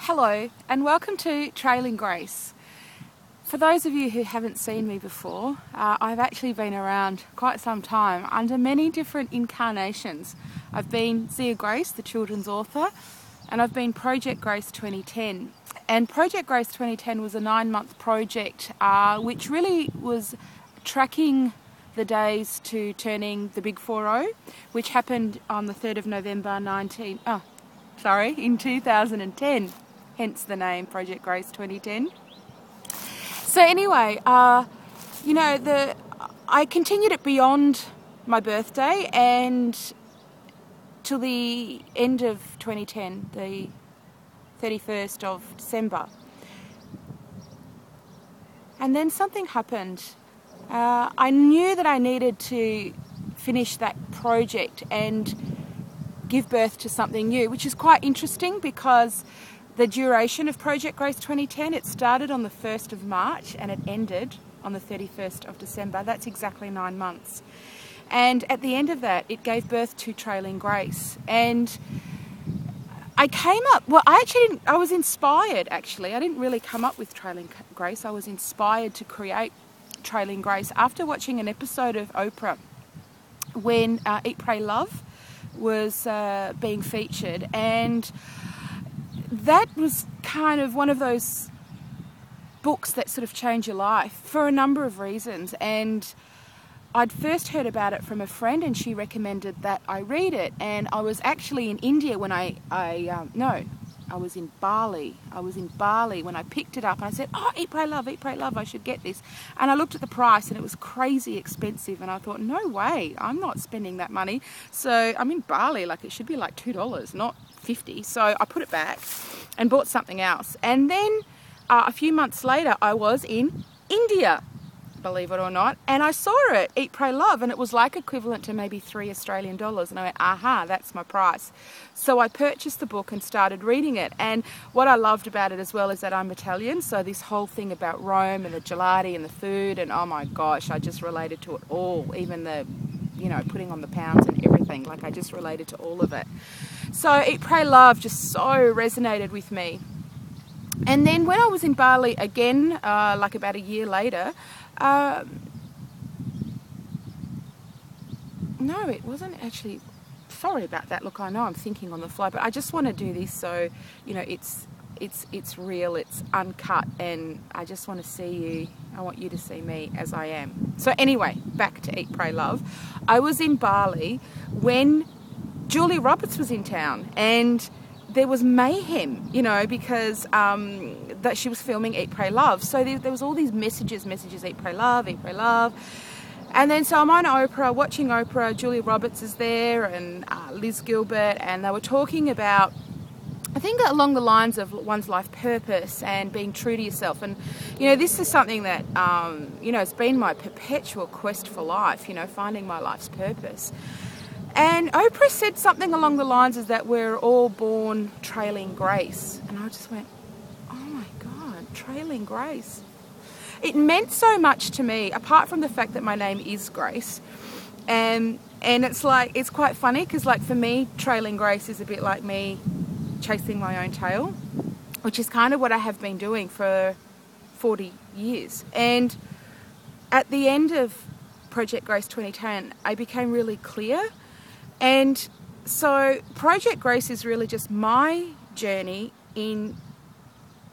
Hello and welcome to Trailing Grace. For those of you who haven't seen me before, I've actually been around quite some time under many different incarnations. I've been Zia Grace, the children's author, and I've been Project Grace 2010. And Project Grace 2010 was a 9-month project which really was tracking the days to turning the Big 4-0, which happened on the 3rd of November in 2010. Hence the name Project Grace 2010. So anyway, I continued it beyond my birthday and till the end of 2010, the 31st of December. And then something happened. I knew that I needed to finish that project and give birth to something new, which is quite interesting because the duration of Project Grace 2010, it started on the 1st of March and it ended on the 31st of December. That's exactly 9 months. And at the end of that, it gave birth to Trailing Grace. And I was inspired actually. I didn't really come up with Trailing Grace. I was inspired to create Trailing Grace after watching an episode of Oprah when Eat, Pray, Love was being featured. And that was kind of one of those books that sort of change your life for a number of reasons. And I'd first heard about it from a friend and she recommended that I read it. And I was actually in India when I was in Bali. I was in Bali when I picked it up and I said, oh, Eat, Pray, Love, I should get this. And I looked at the price and it was crazy expensive and I thought, no way, I'm not spending that money. So I'm in Bali, like it should be like $2, not $50. So I put it back and bought something else. And then a few months later, I was in India, believe it or not, and I saw it, Eat, Pray, Love, and it was like equivalent to maybe $3 Australian. And I went, aha, that's my price. So I purchased the book and started reading it. And what I loved about it as well is that I'm Italian, so this whole thing about Rome and the gelati and the food, and oh my gosh, I just related to it all, even the, putting on the pounds and everything, like I just related to all of it. So Eat, Pray, Love just so resonated with me. And then when I was in Bali again, like about a year later, no, it wasn't actually, sorry about that. Look, I know I'm thinking on the fly, but I just want to do this so, it's real, it's uncut, and I just want to see you, I want you to see me as I am. So anyway, back to Eat, Pray, Love. I was in Bali when Julia Roberts was in town and there was mayhem, because that she was filming Eat, Pray, Love. So there was all these messages, Eat, Pray, Love, Eat, Pray, Love. And then so I'm on Oprah, watching Oprah, Julia Roberts is there and Liz-Gilbert, and they were talking about, I think along the lines of one's life purpose and being true to yourself. And, this is something that, it's been my perpetual quest for life, finding my life's purpose. And Oprah said something along the lines of that we're all born trailing grace. And I just went, oh my God, trailing grace. It meant so much to me, apart from the fact that my name is Grace. And it's quite funny because for me, trailing grace is a bit like me chasing my own tail, which is kind of what I have been doing for 40 years. And at the end of Project Grace 2010, I became really clear. And so Project Grace is really just my journey in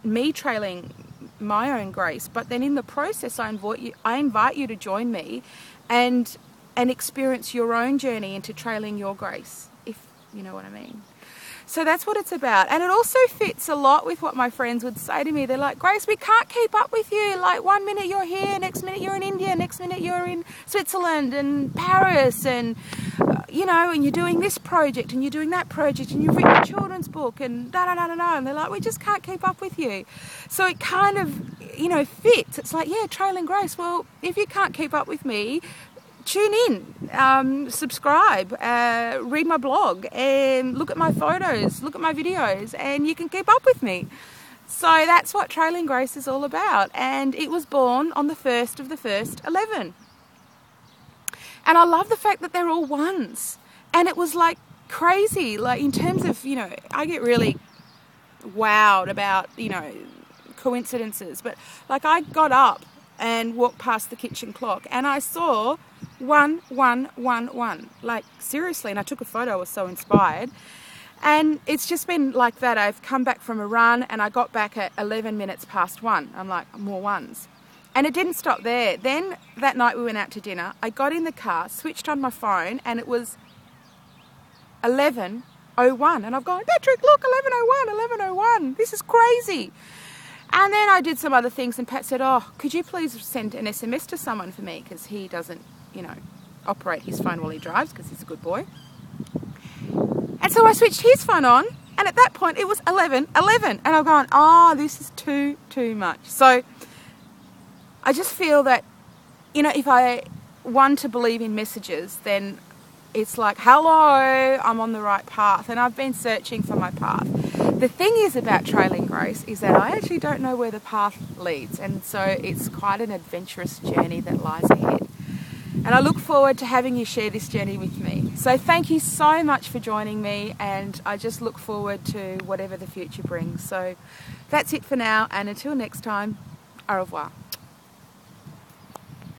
me trailing my own grace. But then in the process, I invite you to join me and experience your own journey into trailing your grace, if you know what I mean. So that's what it's about. And it also fits a lot with what my friends would say to me. They're like, Grace, we can't keep up with you. Like 1 minute you're here, next minute you're in India, next minute you're in Switzerland and Paris and, and you're doing this project and you're doing that project and you've written a children's book and da-da-da-da-da. And they're like, we just can't keep up with you. So it kind of, fits. It's like, yeah, Trailing Grace. Well, if you can't keep up with me, tune in, subscribe, read my blog, and look at my photos, look at my videos, and you can keep up with me. So that's what Trailing Grace is all about. And it was born on the 1st of the 1st, 11. And I love the fact that they're all ones. And it was like crazy, like in terms of, I get really wowed about, you know, coincidences. But like, I got up and walked past the kitchen clock and I saw 1-1-1-1. Like, seriously, and I took a photo. I was so inspired. And it's just been like that. I've come back from a run and I got back at 11 minutes past 1. I'm like, more ones. And it didn't stop there. Then that night we went out to dinner. I got in the car, switched on my phone, and it was 11:01. And I've gone, Patrick, look, 11:01. This is crazy. And then I did some other things, and Pat said, oh, could you please send an SMS to someone for me? Because he doesn't, you know, operate his phone while he drives because he's a good boy. And so I switched his phone on, and at that point it was 11:11. And I've gone, oh, this is too much. So I just feel that, you know, if I want to believe in messages, then it's like, hello, I'm on the right path. And I've been searching for my path. The thing is about Trailing Grace is that I actually don't know where the path leads. And so it's quite an adventurous journey that lies ahead. And I look forward to having you share this journey with me. So thank you so much for joining me, and I just look forward to whatever the future brings. So that's it for now, and until next time, au revoir.